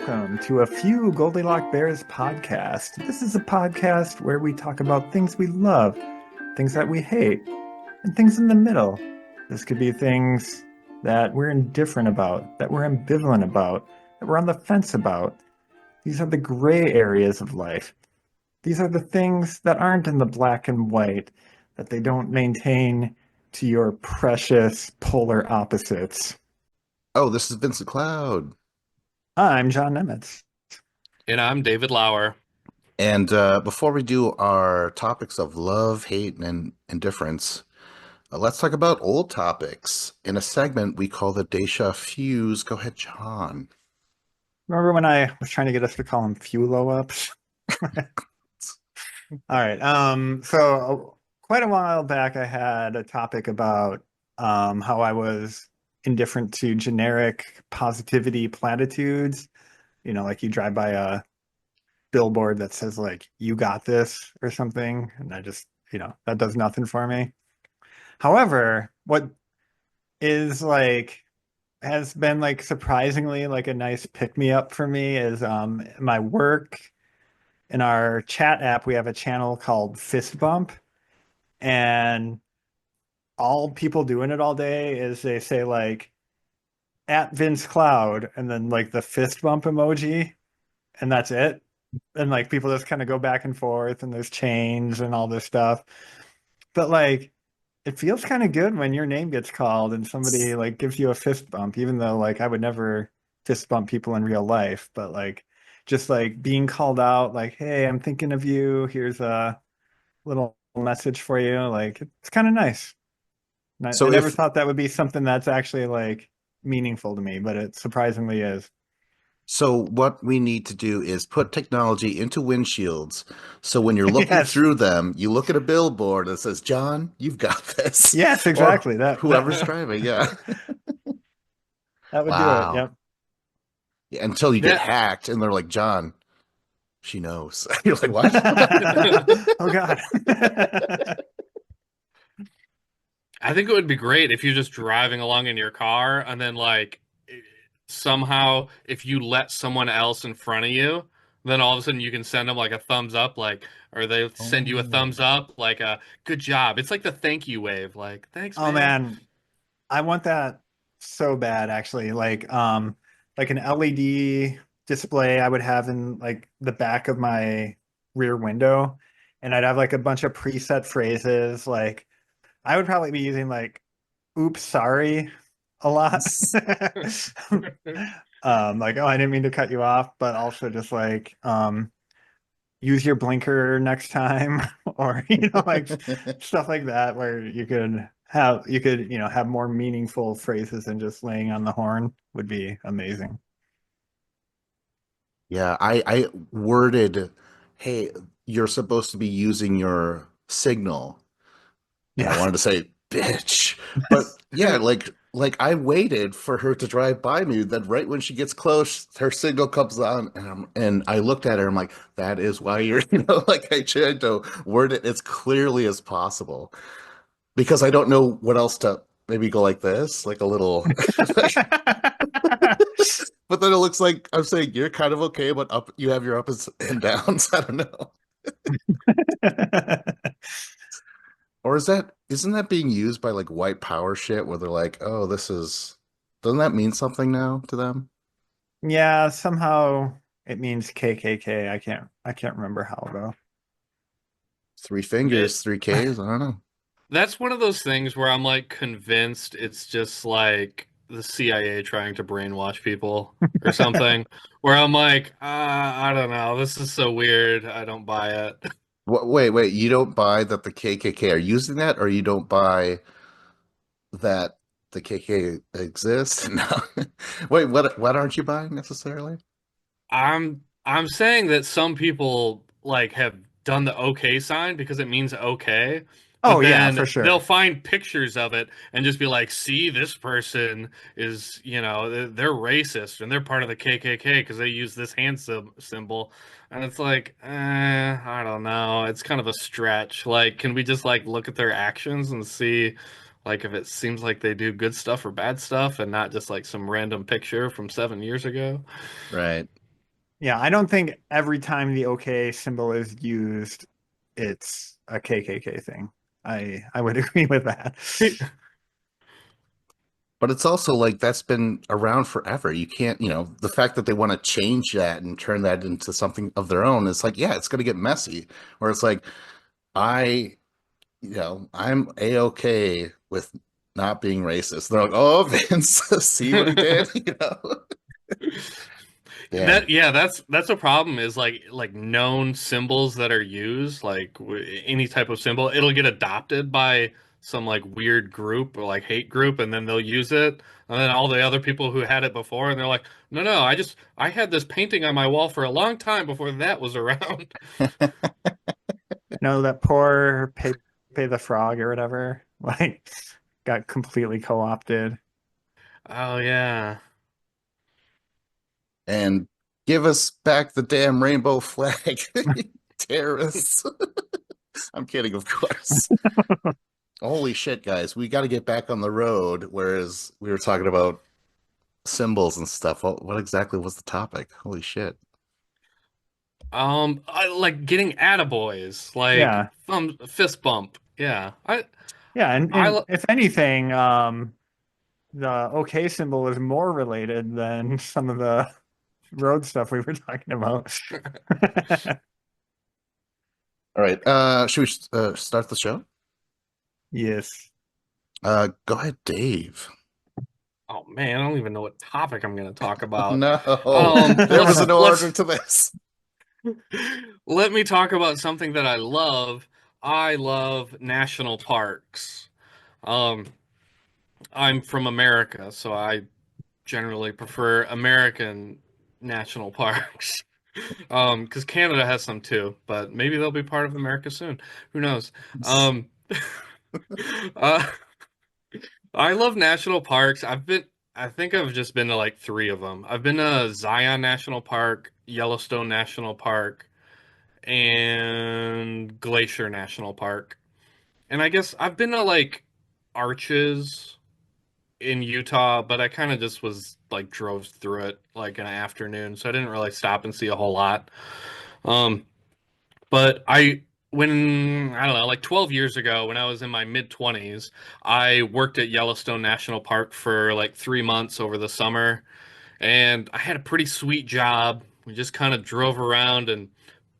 welcome to a few Goldilock Bears podcast. This is a podcast where we talk about things we love, things that we hate, and things in the middle. This could be things that we're indifferent about, that we're ambivalent about, that we're on the fence about. These are the gray areas of life. These are the things that aren't in the black and white, that they don't maintain to your precious polar opposites. Oh, this is Vincent Cloud. I'm John Nemitz. And I'm David Lauer. And before we do our topics of love, hate, and indifference, let's talk about old topics in a segment we call the Deja Fuse. Go ahead, John. Remember when I was trying to get us to call them fuelo-ups? All right. So quite a while back, I had a topic about how I was indifferent to generic positivity platitudes. You know, like you drive by a billboard that says like, "You got this" or something, and I just, that does nothing for me. However, what is like has been like surprisingly like a nice pick me up for me is my work. In our chat app, we have a channel called Fist Bump, and all people doing it all day is they say like at Vince Cloud and then like the fist bump emoji, and that's it. And like people just kind of go back and forth, and there's chains and all this stuff. But like it feels kind of good when your name gets called and somebody like gives you a fist bump, even though like I would never fist bump people in real life, but like just like being called out, like, "Hey, I'm thinking of you. Here's a little message for you." Like it's kind of nice. I So never if thought that would be something that's actually like meaningful to me, but it surprisingly is. so, what we need to do is put technology into windshields. So when you're looking Yes. through them, you look at a billboard that says, "John, you've got this," Yes, or exactly. That whoever's driving. Yeah. that would do it. Wow. Yep. Yeah, until you get Yeah. hacked, and they're like, "John, she knows." You're like, "What?" Oh God. I think it would be great if you're just driving along in your car and then somehow if you let someone else in front of you, then all of a sudden you can send them like a thumbs up, like, or they send you a thumbs Oh. up, like a good job. It's like the thank you wave, like, thanks, Oh man. man, I want that so bad actually. Like an LED display I would have in like the back of my rear window, and I'd have like a bunch of preset phrases. Like I would probably be using like "oops, sorry" a lot. Like, "Oh, I didn't mean to cut you off," but also just like use your blinker next time, or like stuff like that, where you could have more meaningful phrases than just laying on the horn would be amazing. Yeah, I worded, "Hey, you're supposed to be using your signal," and I Yeah. wanted to say, "Bitch," but yeah, like I waited for her to drive by me. Then right when she gets close, her signal comes on, and I looked at her. I'm like, "That is why you're," like I tried to word it as clearly as possible because I don't know what else to maybe go like this, like a little. But then it looks like I'm saying you're kind of okay, but up you have your ups and downs. I don't know. Or isn't that being used by like white power shit where they're like, oh, this is doesn't that mean something now to them? Yeah, somehow it means KKK. I can't remember how though. Three It, fingers, three Ks, I don't know. that's one of those things where I'm like convinced it's just like the CIA trying to brainwash people or something. Where I'm like, I don't know, this is so weird. I don't buy it. Wait, you don't buy that the KKK are using that, or you don't buy that the KKK exists? No. Wait, what aren't you buying necessarily? I'm saying that some people like have done the okay sign because it means okay, Oh but yeah, for then they'll sure. find pictures of it and just be like, "See, this person is, they're racist and they're part of the KKK because they use this symbol." And it's like, I don't know. It's kind of a stretch. Like, can we just like look at their actions and see like if it seems like they do good stuff or bad stuff and not just like some random picture from 7 years ago? Right. Yeah, I don't think every time the OK symbol is used, it's a KKK thing. I would agree with that. But it's also like that's been around forever. You can't, the fact that they want to change that and turn that into something of their own, it's like, yeah, it's going to get messy. Where it's like, I, I'm a-okay with not being racist. They're like, oh, Vince, see what he did? Yeah. That's a problem is like known symbols that are used any type of symbol it'll get adopted by some like weird group or like hate group and then they'll use it and then all the other people who had it before and they're like no I had this painting on my wall for a long time before that was around. No, that poor Pepe the Frog or whatever, like got completely co-opted. Oh yeah. And give us back the damn rainbow flag, terrorists. I'm kidding, of course. Holy shit, guys. We got to get back on the road. Whereas we were talking about symbols and stuff. What exactly was the topic? Holy shit. I like getting attaboys, like Yeah. fist bump. Yeah. Yeah, and I if anything, the OK symbol is more related than some of the road stuff we were talking about. All right. Should we start the show? Yes. Go ahead, Dave. Oh man, I don't even know what topic I'm going to talk Oh, about. no. There was Let's an order to this. let me talk about something that I love. I love national parks. Um, I'm from America, so I generally prefer American national parks. Because Canada has some too, but maybe they'll be part of America soon. Who knows? Um, uh, I love national parks. I think I've just been to like three of them. I've been to Zion National Park, Yellowstone National Park, and Glacier National Park. And I guess I've been to like Arches in Utah, but I kind of just was like drove through it like an afternoon, so I didn't really stop and see a whole lot. Um, but when I don't know, like 12 years ago, when I was in my mid 20s, I worked at Yellowstone National Park for like 3 months over the summer, and I had a pretty sweet job. We just kind of drove around and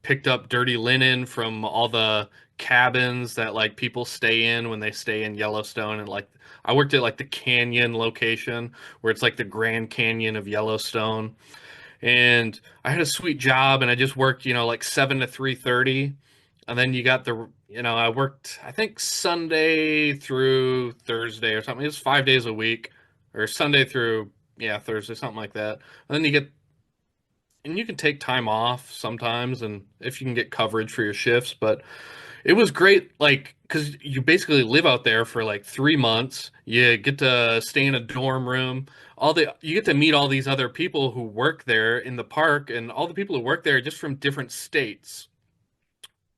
picked up dirty linen from all the cabins that like people stay in when they stay in Yellowstone, and like I worked at like the canyon location where it's like the Grand Canyon of Yellowstone, and I had a sweet job and I just worked, like 7 to 3:30. And then you got I worked I think Sunday through Thursday or something. It was 5 days a week or Sunday through yeah, Thursday, something like that. And then you can take time off sometimes and if you can get coverage for your shifts, but it was great, like, because you basically live out there for like 3 months. You get to stay in a dorm room. You get to meet all these other people who work there in the park, and all the people who work there are just from different states.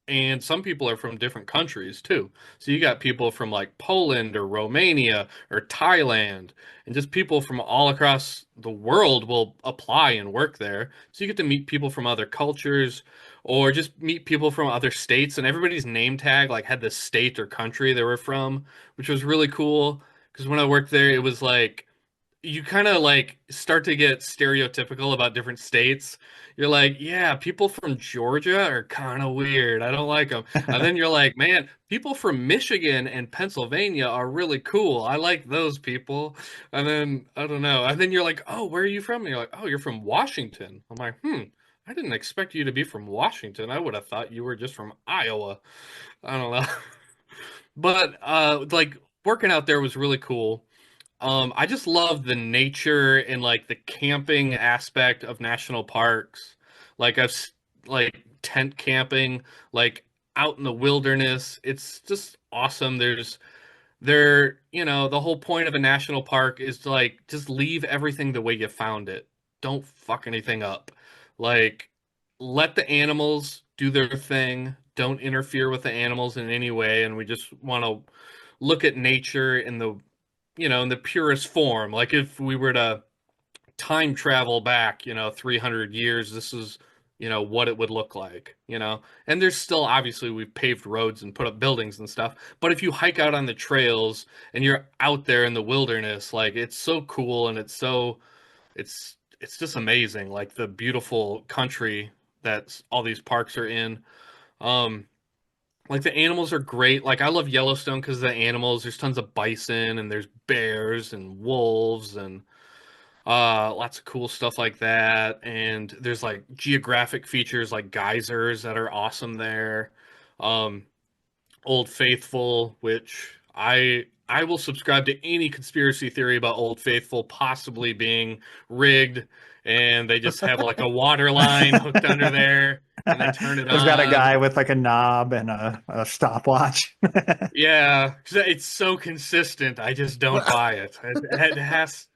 And some people are from different countries too. So you got people from like Poland or Romania or Thailand, and just people from all across the world will apply and work there. So you get to meet people from other cultures or just meet people from other states. And everybody's name tag like had the state or country they were from, which was really cool. Because when I worked there, it was like you kind of like start to get stereotypical about different states. You're like, yeah, people from Georgia are kind of weird. I don't like them. And then you're like, man, people from Michigan and Pennsylvania are really cool. I like those people. And then I don't know. And then you're like, oh, where are you from? And you're like, oh, you're from Washington. I'm like, I didn't expect you to be from Washington. I would have thought you were just from Iowa. I don't know. But like working out there was really cool. I just love the nature and like the camping aspect of national parks. Like like tent camping, like out in the wilderness. It's just awesome. The whole point of a national park is to like just leave everything the way you found it. Don't fuck anything up. Like let the animals do their thing. Don't interfere with the animals in any way. And we just want to look at nature in the purest form. Like if we were to time travel back, 300 years, this is, what it would look like. And there's still, obviously, we've paved roads and put up buildings and stuff. But if you hike out on the trails and you're out there in the wilderness, like it's so cool and it's just amazing. Like the beautiful country that all these parks are in. Um, like the animals are great. Like I love Yellowstone because of the animals. There's tons of bison and there's bears and wolves and lots of cool stuff like that. And there's like geographic features like geysers that are awesome there. Um, Old Faithful, which I will subscribe to any conspiracy theory about Old Faithful possibly being rigged, and they just have like a water line hooked under there, and they turn it There's got a on. guy with like a knob and a stopwatch. Yeah, 'cause it's so consistent. I just don't Well, buy it. It has.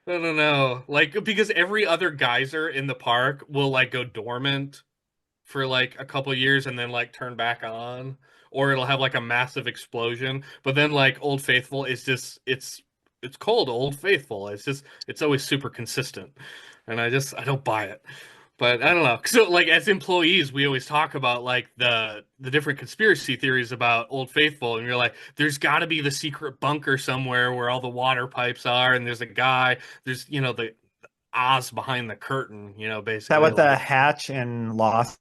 I don't know, like because every other geyser in the park will like go dormant for like a couple years and then like turn back on, or it'll have like a massive explosion. But then like Old Faithful is just it's cold Old Faithful. It's always super consistent, and I don't buy it. But I don't know. So like as employees, we always talk about like the different conspiracy theories about Old Faithful, and you're like, there's got to be the secret bunker somewhere where all the water pipes are, and there's a guy. There's the Oz behind the curtain. Is that Basically what the like. hatch in Lost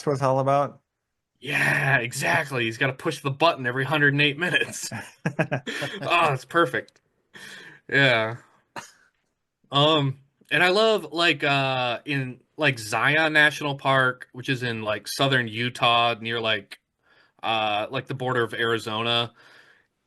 was all about? Yeah, exactly. He's got to push the button every 108 minutes. Oh, it's perfect. Yeah. And I love like in like Zion National Park, which is in like southern Utah near like the border of Arizona.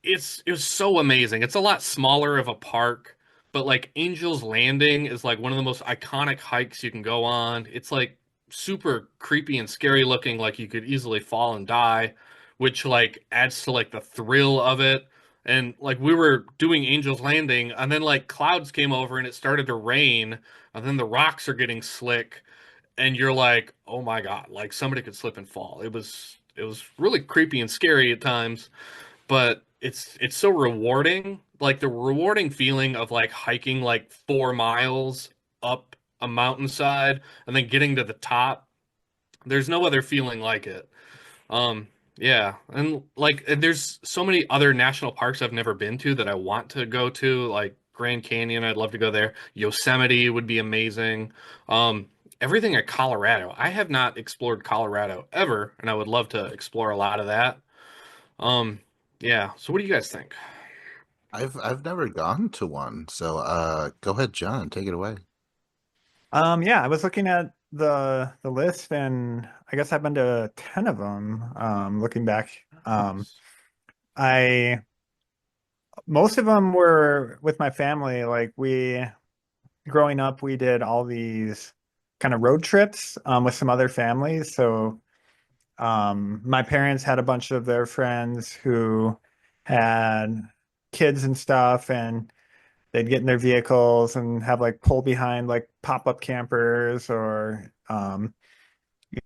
It was so amazing. It's a lot smaller of a park, but like Angel's Landing is like one of the most iconic hikes you can go on. It's like super creepy and scary looking, like you could easily fall and die, which like adds to like the thrill of it. And like we were doing Angel's Landing, and then like clouds came over and it started to rain, and then the rocks are getting slick, and you're like, oh my God, like somebody could slip and fall. It was really creepy and scary at times, but it's so rewarding, like the rewarding feeling of like hiking like 4 miles up a mountainside and then getting to the top. There's no other feeling like it. um yeah, and there's so many other national parks I've never been to that I want to go to, like Grand Canyon. I'd love to go there. Yosemite would be amazing. Everything at Colorado, I have not explored Colorado ever, and I would love to explore a lot of that. um, yeah. So what do you guys think? I've never gone to one, so go ahead, John, take it away. Yeah, I was looking at the list, and I guess I've been to 10 of them. Looking back, Nice. I most of them were with my family. Like we growing up, we did all these kind of road trips with some other families. So my parents had a bunch of their friends who had kids and stuff, and they'd get in their vehicles and have like pull behind like pop-up campers or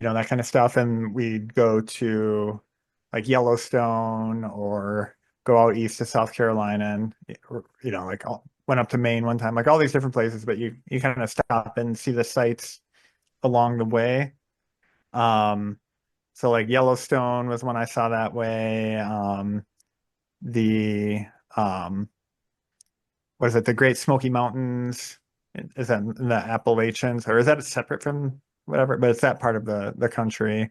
that kind of stuff. And we'd go to like Yellowstone or go out east to South Carolina and like went up to Maine one time, like all these different places, but you kind of stop and see the sights along the way. Um, so like Yellowstone was one I saw that way. The Was it the Great Smoky Mountains? Is that in the Appalachians, or is that separate from whatever? But it's that part of the country.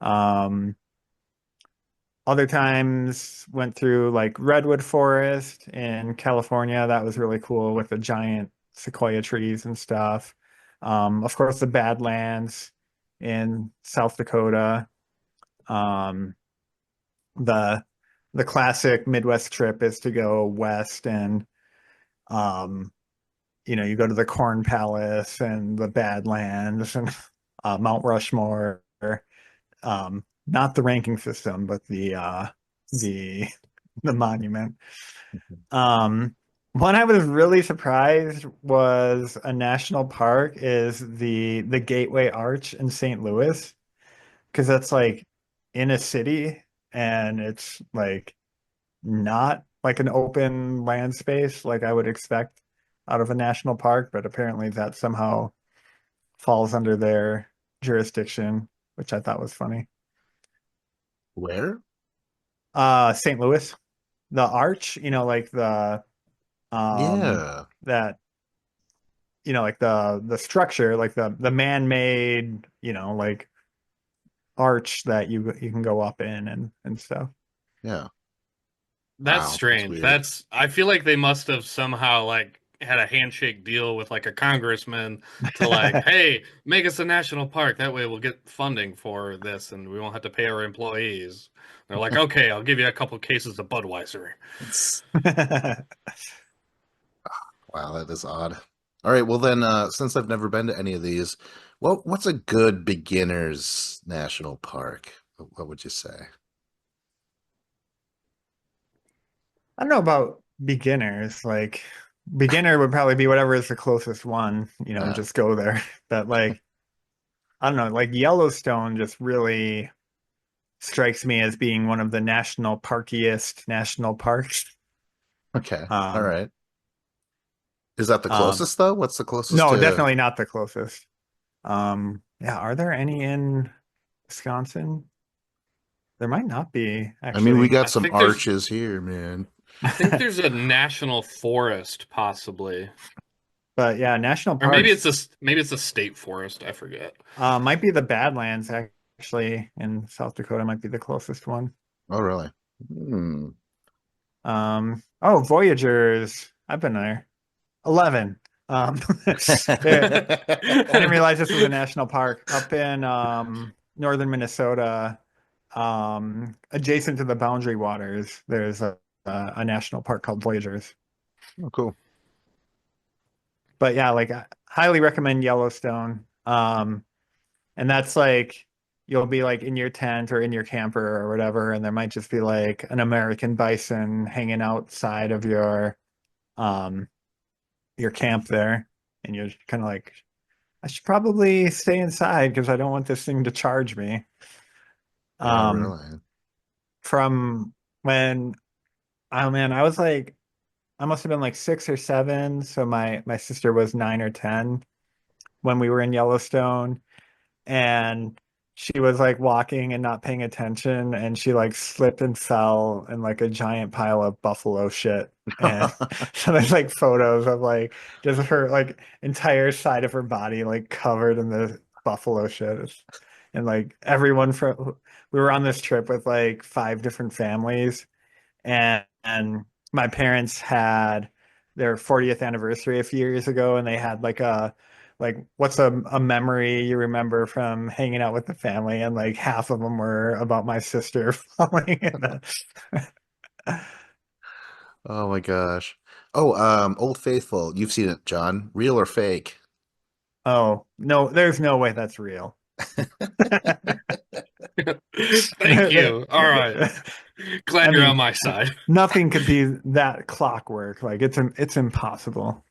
Um, Other times went through like Redwood Forest in California. That was really cool with the giant sequoia trees and stuff. Of course, the Badlands in South Dakota. Um, the the classic Midwest trip is to go west and um, you go to the Corn Palace and the Badlands and Mount Rushmore. Not the ranking system, but the the monument. Um, One I was really surprised was a national park is the Gateway Arch in St. Louis, because that's like in a city and it's like not like an open land space like I would expect out of a national park, but apparently that somehow falls under their jurisdiction, which I thought was funny. Where? St. Louis, the arch, like Yeah. that, like the structure, like the man-made, like arch that you can go up in and stuff. Yeah. That's Wow. That's strange. weird. I feel like they must have somehow like had a handshake deal with like a congressman to like, hey, make us a national park. That way we'll get funding for this and we won't have to pay our employees. They're like, okay, I'll give you a couple cases of Budweiser. Wow, that is odd. All right, well then, since I've never been to any of these, what's a good beginner's national park? What would you say? I don't know about beginners. Like beginner would probably be whatever is the closest one, and Uh, just go there. But like I don't know, like Yellowstone just really strikes me as being one of the national parkiest national parks. okay, all Um, right. Is that the um, closest though? What's the closest no, to? definitely not the closest. Yeah, are there any in Wisconsin? There might not be I mean, we actually. got I some think there's arches here, man. I think there's a national forest possibly. But yeah, national Or parks maybe it's a state forest, I forget. might be the Badlands actually in South Dakota might be the closest one. Oh, really? Hmm. Oh, Voyagers. I've been there. 11. There, I didn't realize this was a national park up in northern Minnesota, adjacent to the Boundary Waters. There's a national park called Voyagers. Oh, cool. But yeah, like I highly recommend Yellowstone. And that's like you'll be like in your tent or in your camper or whatever, and there might just be like an American bison hanging outside of um your camp there, and you're kind of like, I should probably stay inside because I don't want this thing to charge me. Yeah, Um, really. from when, oh man, I was like, I must have been like 6 or 7, so my sister was 9 or 10 when we were in Yellowstone, and she was like walking and not paying attention, and she like slipped and fell in like a giant pile of buffalo shit. And so there's like photos of like just her like entire side of her body like covered in the buffalo shit. And like everyone from we were on this trip with like 5 different families, and my parents had their 40th anniversary a few years ago, and they had like what's a memory you remember from hanging out with the family, and like half of them were about my sister falling in the Oh my gosh. Oh, Old Faithful. You've seen it, John. Real or fake? oh no, there's no way that's real. Thank you. All right. I Glad you're on mean, my side. nothing could be that clockwork. Like it's impossible.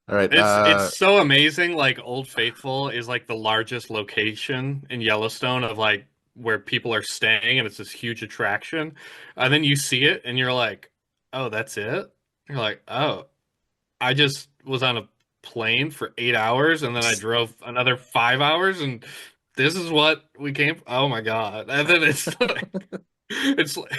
All right. It's so amazing. Like Old Faithful is like the largest location in Yellowstone of like where people are staying, and it's this huge attraction. And then you see it, and you're like, "Oh, that's it." You're like, "Oh, I just was on a plane for 8 hours, and then I drove another 5 hours, and this is what we came. Oh my God!" And then it's like, it's like,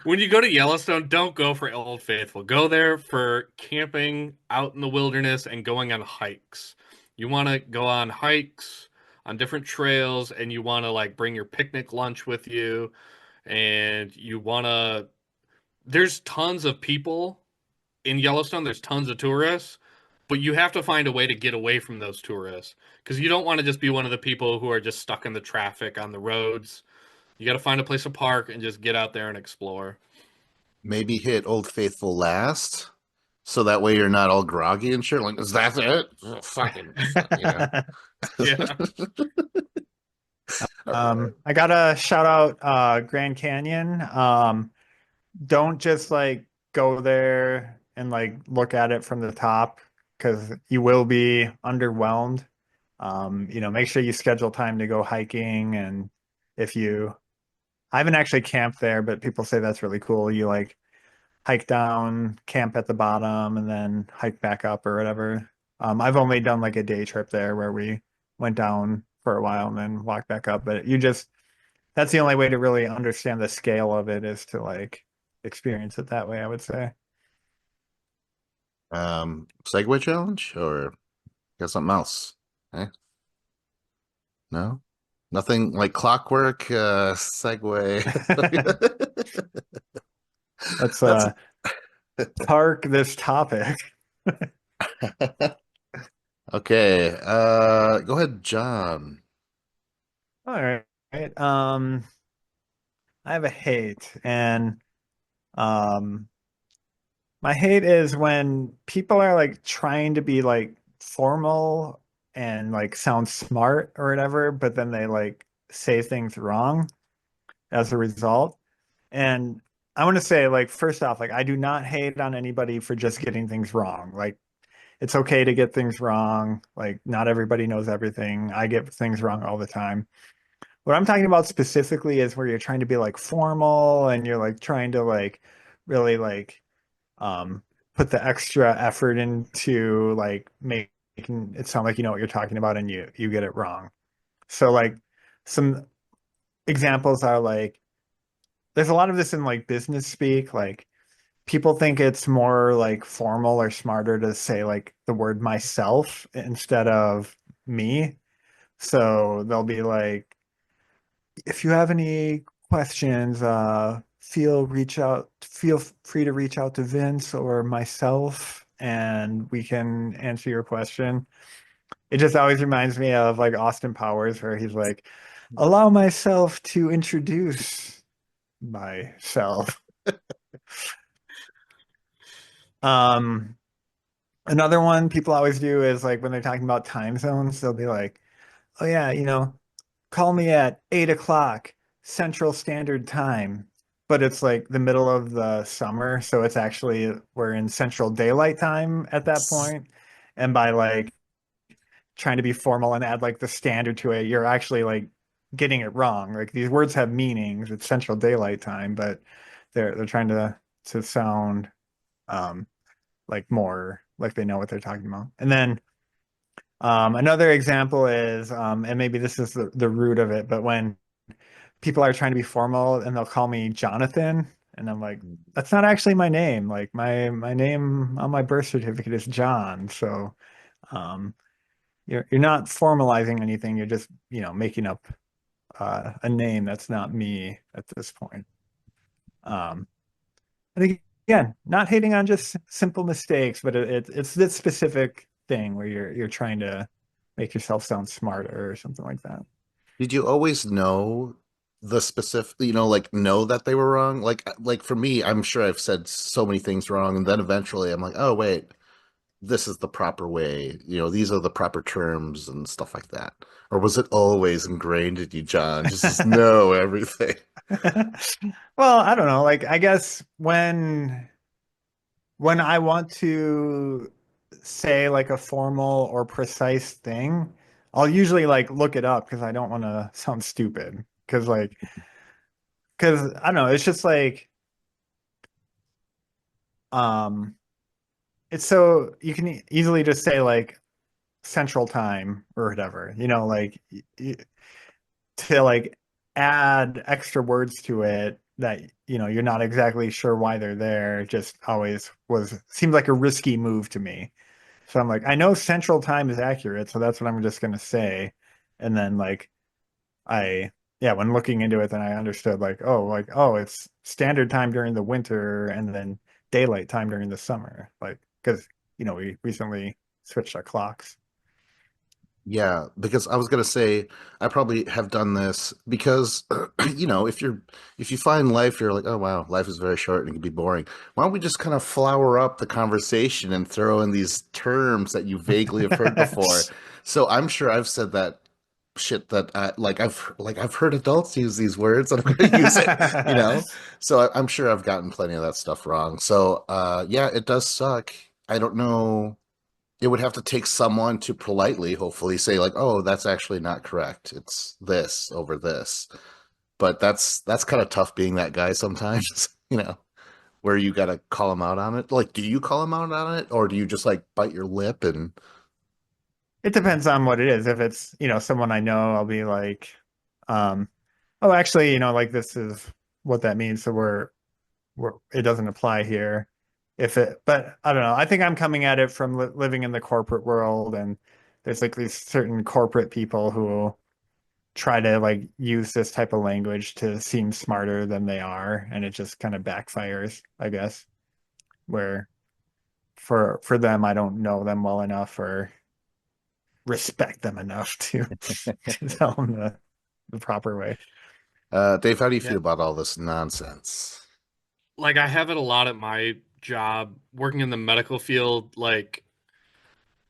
when you go to Yellowstone, don't go for Old Faithful. Go there for camping out in the wilderness and going on hikes. You want to go on hikes on different trails, and you want to like bring your picnic lunch with you, and you want to. There's tons of people in Yellowstone. There's tons of tourists, but you have to find a way to get away from those tourists because you don't want to just be one of the people who are just stuck in the traffic on the roads. You got to find a place to park and just get out there and explore. Maybe hit Old Faithful last, so that way you're not all groggy and shit. Like, is that it? Oh, fucking, you know. Yeah. All right. I gotta shout out Grand Canyon. Don't just like go there and like look at it from the top because you will be underwhelmed. Make sure you schedule time to go hiking, and if you I haven't actually camped there, but people say that's really cool. You like hike down, camp at the bottom, and then hike back up or whatever. I've only done like a day trip there where we went down for a while and then walked back up. But you just that's the only way to really understand the scale of it is to like experience it that way, I would say. Segway challenge or got something else? Eh? No? Nothing like clockwork, Segway. Let's That's park this topic. okay. Go ahead, John. All right. I have a hate, and um my hate is when people are like trying to be like formal and like sound smart or whatever, but then they like say things wrong as a result. And I want to say, like, first off, like, I do not hate on anybody for just getting things wrong. Like, it's okay to get things wrong. Like, not everybody knows everything. I get things wrong all the time. What I'm talking about specifically is where you're trying to be like formal and you're like trying to like really like um put the extra effort into like making it sound like you know what you're talking about and you get it wrong. So like some examples are like there's a lot of this in like business speak. Like people think it's more like formal or smarter to say like the word myself instead of me. So they'll be like, if you have any questions, feel free to reach out to Vince or myself and we can answer your question. It just always reminds me of like Austin Powers where he's like, allow myself to introduce myself. Um, Another one people always do is like when they're talking about time zones, they'll be like, oh yeah, call me at 8 o'clock Central Standard Time. But it's like the middle of the summer, so it's actually we're in Central Daylight Time at that point. And by like trying to be formal and add like the standard to it, you're actually like getting it wrong. Like these words have meanings. It's Central Daylight Time, but they're trying to sound um like more like they know what they're talking about. And then another example is, and maybe this is the root of it, but when people are trying to be formal and they'll call me Jonathan, and I'm like, that's not actually my name. Like my name on my birth certificate is John. So um, you're not formalizing anything. You're just making up a name that's not me at this point. Um, and again, not hating on just simple mistakes, but it's this specific thing where you're trying to make yourself sound smarter or something like that. Did you always know the specific, like know that they were wrong? Like for me, I'm sure I've said so many things wrong, and then eventually I'm like, oh wait, this is the proper way. These are the proper terms and stuff like that. Or was it always ingrained in you, John? Just know everything. Well, I don't know. Like, I guess when I want to say like a formal or precise thing, I'll usually like look it up because I don't want to sound stupid. Because I don't know, it's just like um it's so you can easily just say like Central Time or whatever, like to like add extra words to it that you're not exactly sure why they're there just always was seemed like a risky move to me. So I'm like, I know Central Time is accurate, so that's what I'm just gonna say. And then like I yeah, when looking into it, then I understood like, oh, it's standard time during the winter and then daylight time during the summer. Like because we recently switched our clocks. Yeah, because I was gonna say I probably have done this because if you find life, you're like, oh wow, life is very short and it can be boring. Why don't we just kind of flower up the conversation and throw in these terms that you vaguely have heard before? So I'm sure I've said that shit that I've heard adults use these words and I'm gonna use it. So I'm sure I've gotten plenty of that stuff wrong. So yeah, it does suck. I don't know, it would have to take someone to politely, hopefully, say like, "Oh, that's actually not correct. It's this over this." But that's kind of tough being that guy sometimes, you know. where you gotta call them out on it? Like, do you call them out on it, or do you just like bite your lip and It depends on what it is. If it's, someone I know, I'll be like, um, oh, actually, like this is what that means. So it doesn't apply here. But I don't know. I think I'm coming at it from living in the corporate world, and there's like these certain corporate people who try to like use this type of language to seem smarter than they are, and it just kind of backfires, I guess. Where for them, I don't know them well enough or respect them enough to to tell them the proper way. Dave, how do you Yeah. feel about all this nonsense? Like I have it a lot at my job working in the medical field. Like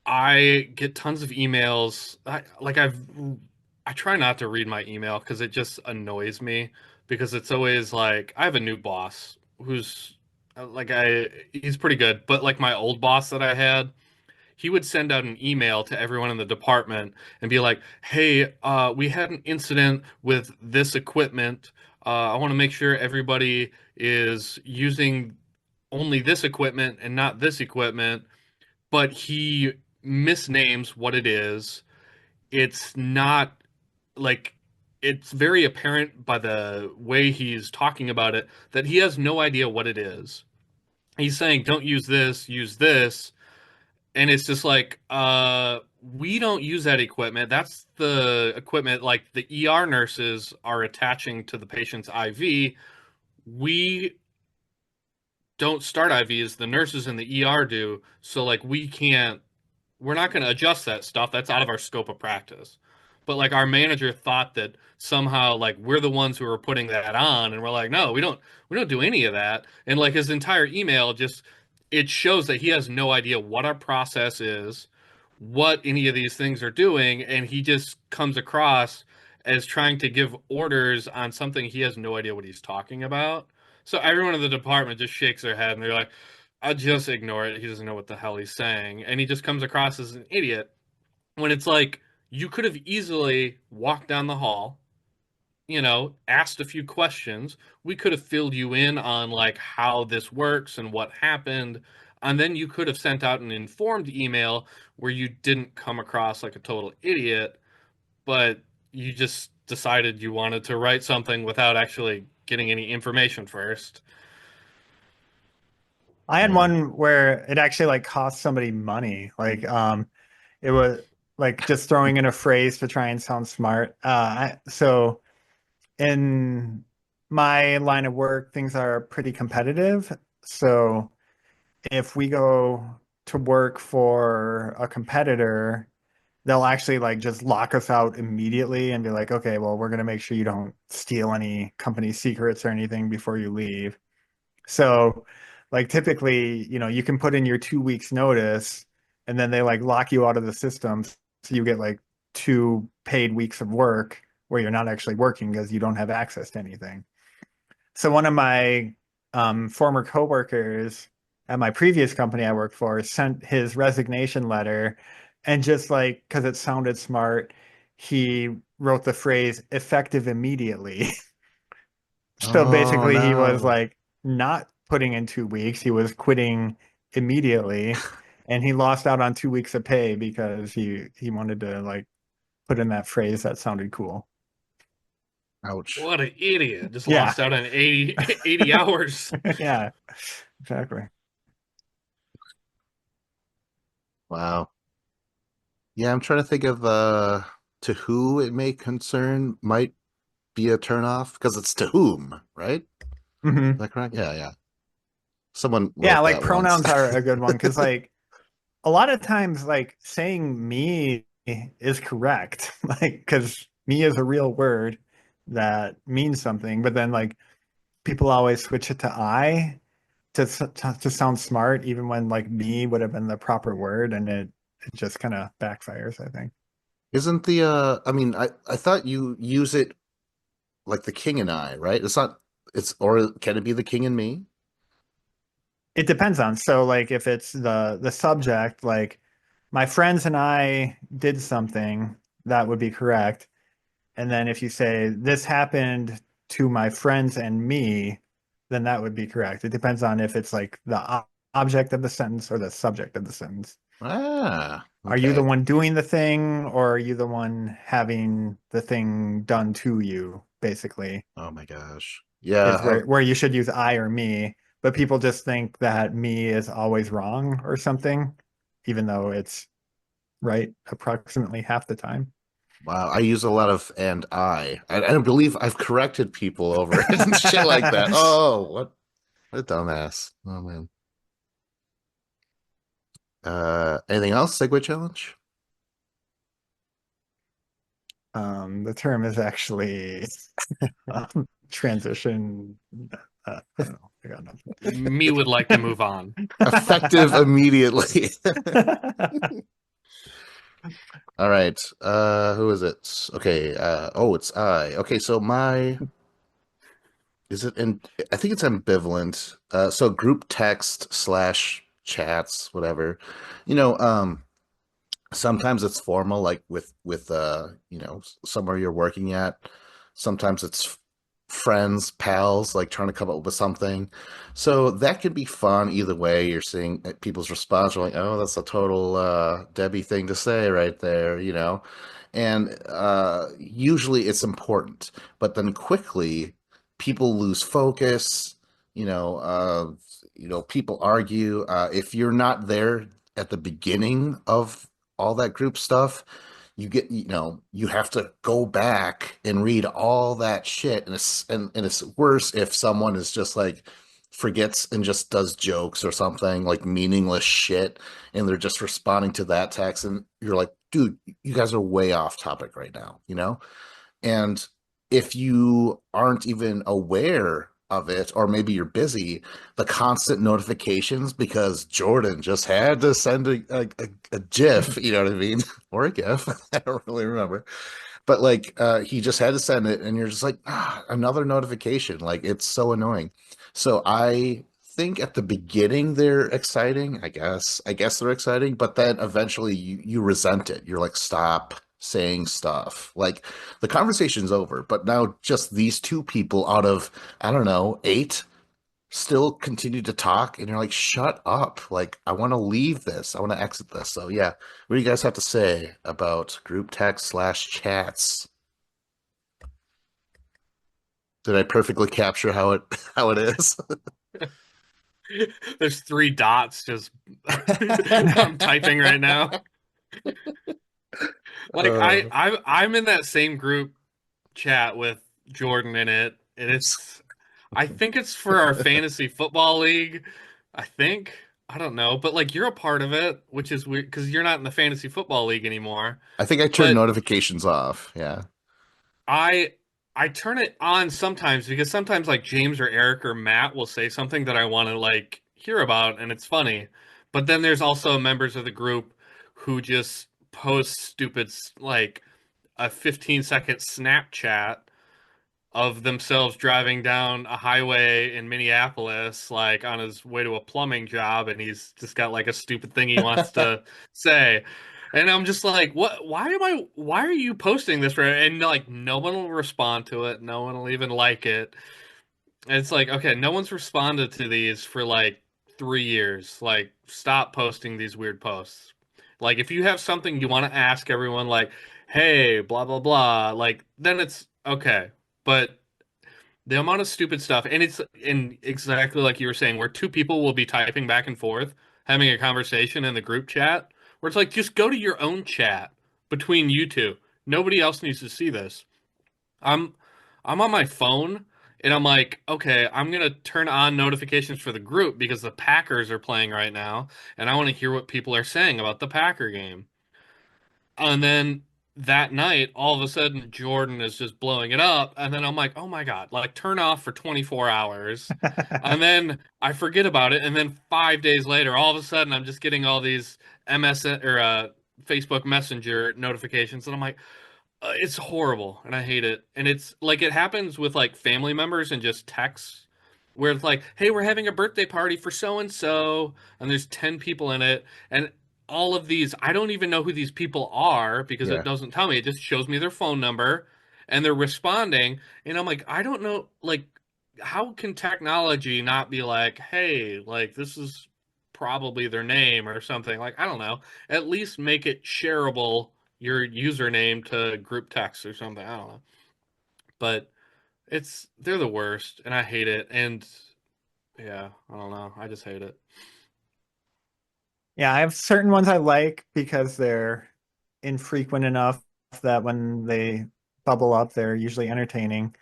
I get tons of emails. I try not to read my email because it just annoys me because it's always like I have a new boss who's like I he's pretty good, but like my old boss that I had, he would send out an email to everyone in the department and be like, "Hey, we had an incident with this equipment. I want to make sure everybody is using only this equipment and not this equipment." But he misnames what it is. It's not like it's very apparent by the way he's talking about it that he has no idea what it is. He's saying, "Don't use this, use this." And it's just like, we don't use that equipment. That's the equipment like the ER nurses are attaching to the patient's IV. We don't start IVs, the nurses in the ER do. So like we're not going to adjust that stuff. That's out of our scope of practice. But like our manager thought that somehow like we're the ones who are putting that on, and we're like, no, we don't do any of that. And like his entire email just it shows that he has no idea what our process is, what any of these things are doing, and he just comes across as trying to give orders on something he has no idea what he's talking about. So everyone in the department just shakes their head and they're like, I just ignore it. He doesn't know what the hell he's saying. And he just comes across as an idiot when it's like you could have easily walked down the hall, asked a few questions. We could have filled you in on like how this works and what happened. And then you could have sent out an informed email where you didn't come across like a total idiot, but you just decided you wanted to write something without actually getting any information first. I had Yeah. one where it actually like cost somebody money. Like it was like just throwing in a phrase to try and sound smart. So in my line of work, things are pretty competitive. So if we go to work for a competitor, they'll actually like just lock us out immediately and be like, okay, well, we're going to make sure you don't steal any company secrets or anything before you leave. So, like typically, you can put in your 2 weeks notice and then they like lock you out of the system. So you get like 2 paid weeks of work where you're not actually working because you don't have access to anything. So one of my former coworkers at my previous company I worked for sent his resignation letter, and just like because it sounded smart, he wrote the phrase effective immediately. So Oh basically, he was no. like not putting in 2 weeks. He was quitting immediately, and he lost out on 2 weeks of pay because he wanted to like put in that phrase that sounded cool. Ouch. What an idiot. Just Yeah, lost out on 80 hours. yeah, exactly. Wow. Yeah, I'm trying to think of to who it may concern might be a turnoff because it's to whom, right? Is Hmm. that correct? Yeah, yeah. Someone Yeah, wrote like that once. pronouns are a good one because like a lot of times like saying me is correct, like because me is a real word that means something, but then like people always switch it to I to sound smart, even when like me would have been the proper word, and it just kind of backfires, I think. Isn't the I mean, I thought you use it like the king and I, right? It's not it's or can it be the king and me? It depends on, so like if it's the subject, like my friends and I did something, that would be correct. And then if you say this happened to my friends and me, then that would be correct. It depends on if it's like the object of the sentence or the subject of the sentence. Ah, Are you the okay. one doing the thing, or are you the one having the thing done to you, basically, Oh my gosh. is Yeah, where you should use I or me, but people just think that me is always wrong or something, even though it's right approximately half the time. wow. I use a lot of and I believe I've corrected people over it and shit like that. Oh, what a dumbass. Oh man. Anything else? Segue challenge? The term is actually transition. I don't know. I got Me would like to move on. Effective nothing. immediately. All right. Who is it? Okay. Oh, it's I. Okay, so my is it in I think it's ambivalent. So group text slash chats, whatever. You know, sometimes it's formal, like with somewhere you're working at. Sometimes it's friends, pals, like trying to come up with something. So that can be fun either way. You're seeing people's response. You're like, oh, that's a total Debbie thing to say right there, you know. And usually it's important, but then quickly people lose focus. You know, people argue. If you're not there at the beginning of all that group stuff, you have to go back and read all that shit, and it's worse if someone is just like forgets and just does jokes or something like meaningless shit, and they're just responding to that text, and you're like, dude, you guys are way off topic right now, you know? And if you aren't even aware of it, or maybe you're busy, the constant notifications because Jordan just had to send a GIF, you know what I mean? Or a GIF. I don't really remember. But like he just had to send it, and you're just like, another notification. Like it's so annoying. So I think at the beginning they're exciting, I guess. I guess they're exciting, but then eventually you resent it. You're like, stop saying stuff. Like the conversation's over, but now just these two people out of, I don't know, eight still continue to talk, and you're like, shut up. Like I want to leave this. I want to exit this. So yeah, what do you guys have to say about group text slash chats? Did I perfectly capture how it how it is? There's three dots just I'm typing right now. Like uh, I'm in that same group chat with Jordan in it, and it's I think it's for our fantasy football league. I think I don't know, but like you're a part of it, which is weird because you're not in the fantasy football league anymore. I think I turned But notifications off. Yeah. I I turn it on sometimes because sometimes like James or Eric or Matt will say something that I want to like hear about and it's funny. But then there's also members of the group who just post stupid like a 15-second Snapchat of themselves driving down a highway in Minneapolis, like on his way to a plumbing job, and he's just got like a stupid thing he wants to say. And I'm just like, what? Why are you posting this? And like, no one will respond to it. No one will even like it. And it's like, okay, no one's responded to these for like 3 years. Like, stop posting these weird posts. Like, if you have something you want to ask everyone, like, hey, blah, blah, blah, like, then it's okay. But the amount of stupid stuff, and it's in exactly like you were saying, where two people will be typing back and forth, having a conversation in the group chat, where it's like, just go to your own chat between you two. Nobody else needs to see this. I'm I'm on my phone and I'm like, okay, I'm gonna turn on notifications for the group because the Packers are playing right now, and I want to hear what people are saying about the Packer game. And then that night, all of a sudden, Jordan is just blowing it up. And then I'm like, oh my God, like turn off for 24 hours. And then I forget about it. And then 5 days later, all of a sudden, I'm just getting all these MSN or Facebook Messenger notifications. And I'm like, it's horrible and I hate it. And it's like it happens with like family members and just texts where it's like, hey, we're having a birthday party for so and so, and there's 10 people in it. And all of these, I don't even know who these people are because it Yeah. doesn't tell me. It just shows me their phone number and they're responding. And I'm like, I don't know. Like, how can technology not be like, hey, like this is probably their name or something? Like, I don't know. At least make it shareable, your username to group text or something. I don't know. But they're the worst and I hate it. And yeah, I don't know. I just hate it. Yeah, I have certain ones I like because they're infrequent enough that when they bubble up, they're usually entertaining.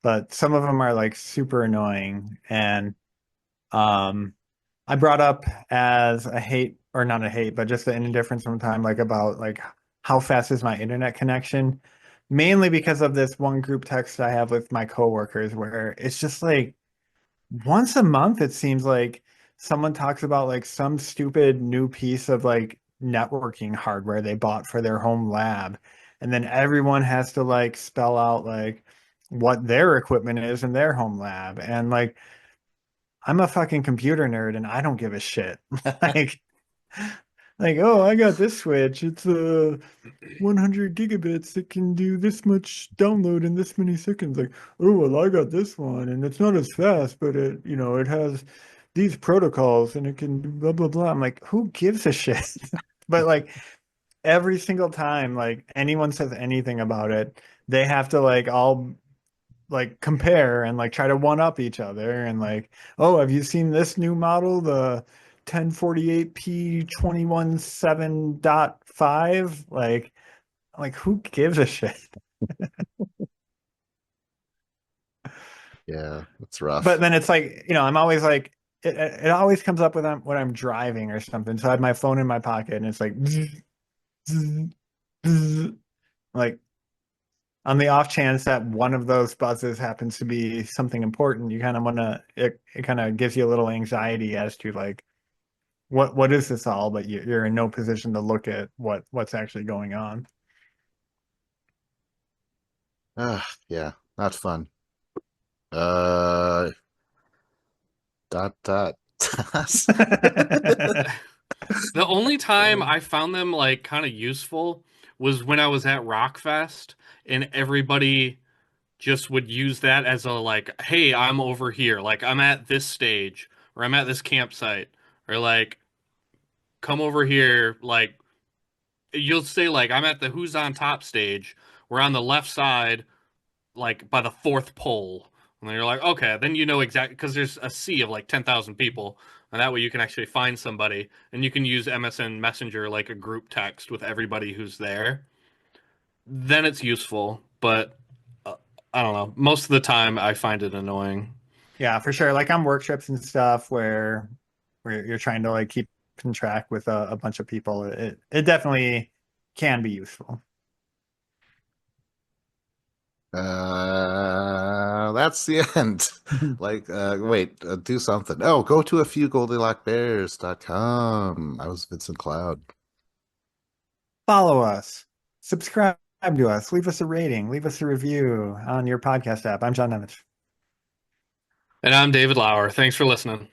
But some of them are like super annoying. And um, I brought up as a hate, or not a hate, but just an indifference from time, like about like how fast is my internet connection, mainly because of this one group text I have with my coworkers where it's just like once a month it seems like someone talks about like some stupid new piece of like networking hardware they bought for their home lab, and then everyone has to like spell out like what their equipment is in their home lab, and like I'm a fucking computer nerd and I don't give a shit. like oh, I got this switch, it's 100 gigabits that can do this much download in this many seconds. Like, oh, well, I got this one and it's not as fast, but it has these protocols and it can do blah, blah, blah. I'm like, who gives a shit? But like every single time, like anyone says anything about it, they have to like all like compare and like try to one up each other and like, oh, have you seen this new model, the 1048p 217.5? Like who gives a shit? Yeah, it's But rough. then it's like, I'm always like it always comes up when I'm driving or something. So I have my phone in my pocket and it's like like on the off chance that one of those buzzes happens to be something important, you kind of want to it kind of gives you a little anxiety as to like what is this all, but you're in no position to look at what's actually going on. Yeah, not fun. Uh, dot dot. The only time I found them like kind of useful was when I was at Rockfest and everybody just would use that as a like, hey, I'm over here. Like I'm at this stage or I'm at this campsite or like come over here. Like you'll say like I'm at the Who's on Top stage. We're on the left side, like by the fourth pole. And then you're like, okay, then you know exactly because there's a sea of like 10,000 people. And that way you can actually find somebody and you can use MSN Messenger like a group text with everybody who's there. Then it's useful, but uh, I don't know. Most of the time I find it annoying. Yeah, for sure. Like on work trips and stuff where you're trying to like keep in track with a bunch of people, it definitely can be useful. That's the end. Like, wait, do something. Oh, go to a few goldilockbears.com. I was Vincent Cloud. Follow us, subscribe to us, leave us a rating, leave us a review on your podcast app. I'm John Nemeth. And I'm David Lauer. Thanks for listening.